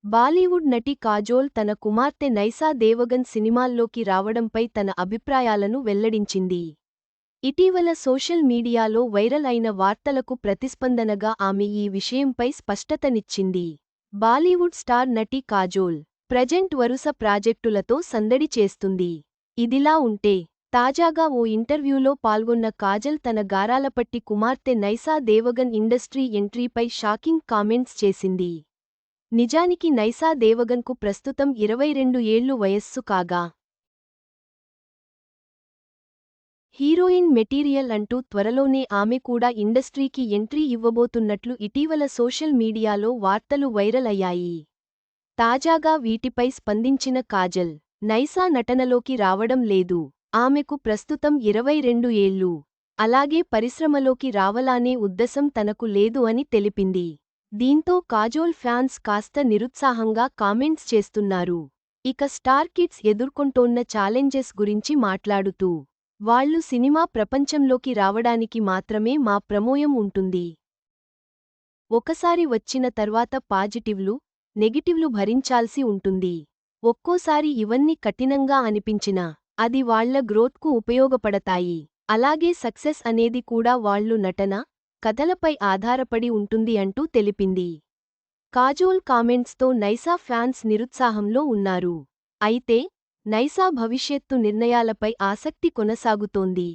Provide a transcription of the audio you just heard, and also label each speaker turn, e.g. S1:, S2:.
S1: బాలీవుడ్ నటి కాజోల్ తన కుమార్తె నైసా దేవగన్ సినిమాల్లోకి రావడంపై తన అభిప్రాయాలను వెల్లడించింది. ఇటీవల సోషల్ మీడియాలో వైరల్ అయిన వార్తలకు ప్రతిస్పందనగా ఆమె ఈ విషయంపై స్పష్టతనిచ్చింది. బాలీవుడ్ స్టార్ నటి కాజోల్ ప్రజెంట్ వరుస ప్రాజెక్టులతో సందడి చేస్తుంది. ఇదిలా ఉంటే, తాజాగా ఓ ఇంటర్వ్యూలో పాల్గొన్న కాజల్ తన గారాలపట్టి కుమార్తె నైసా దేవగన్ ఇండస్ట్రీ ఎంట్రీపై షాకింగ్ కామెంట్స్ చేసింది. నిజానికి నైసా దేవగన్కు ప్రస్తుతం 22 ఏళ్లు వయస్సు కాగా, హీరోయిన్ మెటీరియల్ అంటూ త్వరలోనే ఆమె కూడా ఇండస్ట్రీకి ఎంట్రీ ఇవ్వబోతున్నట్లు ఇటీవల సోషల్ మీడియాలో వార్తలు వైరల్ అయ్యాయి. తాజాగా వీటిపై స్పందించిన కాజల్, నైసా నటనలోకి రావడం లేదు. ఆమెకు ప్రస్తుతం 22 ఏళ్లు. అలాగే పరిశ్రమలోకి రావాలనే ఉద్దేశం తనకు లేదు అని తెలిపింది. దీంతో కాజోల్ ఫ్యాన్స్ కాస్త నిరుత్సాహంగా కామెంట్స్ చేస్తున్నారు. ఇక స్టార్ కిడ్స్ ఎదుర్కొంటోన్న ఛాలెంజెస్ గురించి మాట్లాడుతూ, వాళ్లు సినిమా ప్రపంచంలోకి రావడానికి మాత్రమే మా ప్రమేయం ఉంటుంది. ఒకసారి వచ్చిన తర్వాత పాజిటివ్లు, నెగిటివ్లు భరించాల్సి ఉంటుంది. ఒక్కోసారి ఇవన్నీ కఠినంగా అనిపించినా, అది వాళ్ల గ్రోత్కు ఉపయోగపడతాయి. అలాగే సక్సెస్ అనేది కూడా వాళ్లు నటన, కథలపై ఆధారపడి ఉంటుంది అంటూ తెలిపింది. కాజోల్ కామెంట్స్తో నైసా ఫ్యాన్స్ నిరుత్సాహంలో ఉన్నారు. అయితే, నైసా భవిష్యత్తు నిర్ణయాలపై ఆసక్తి కొనసాగుతోంది.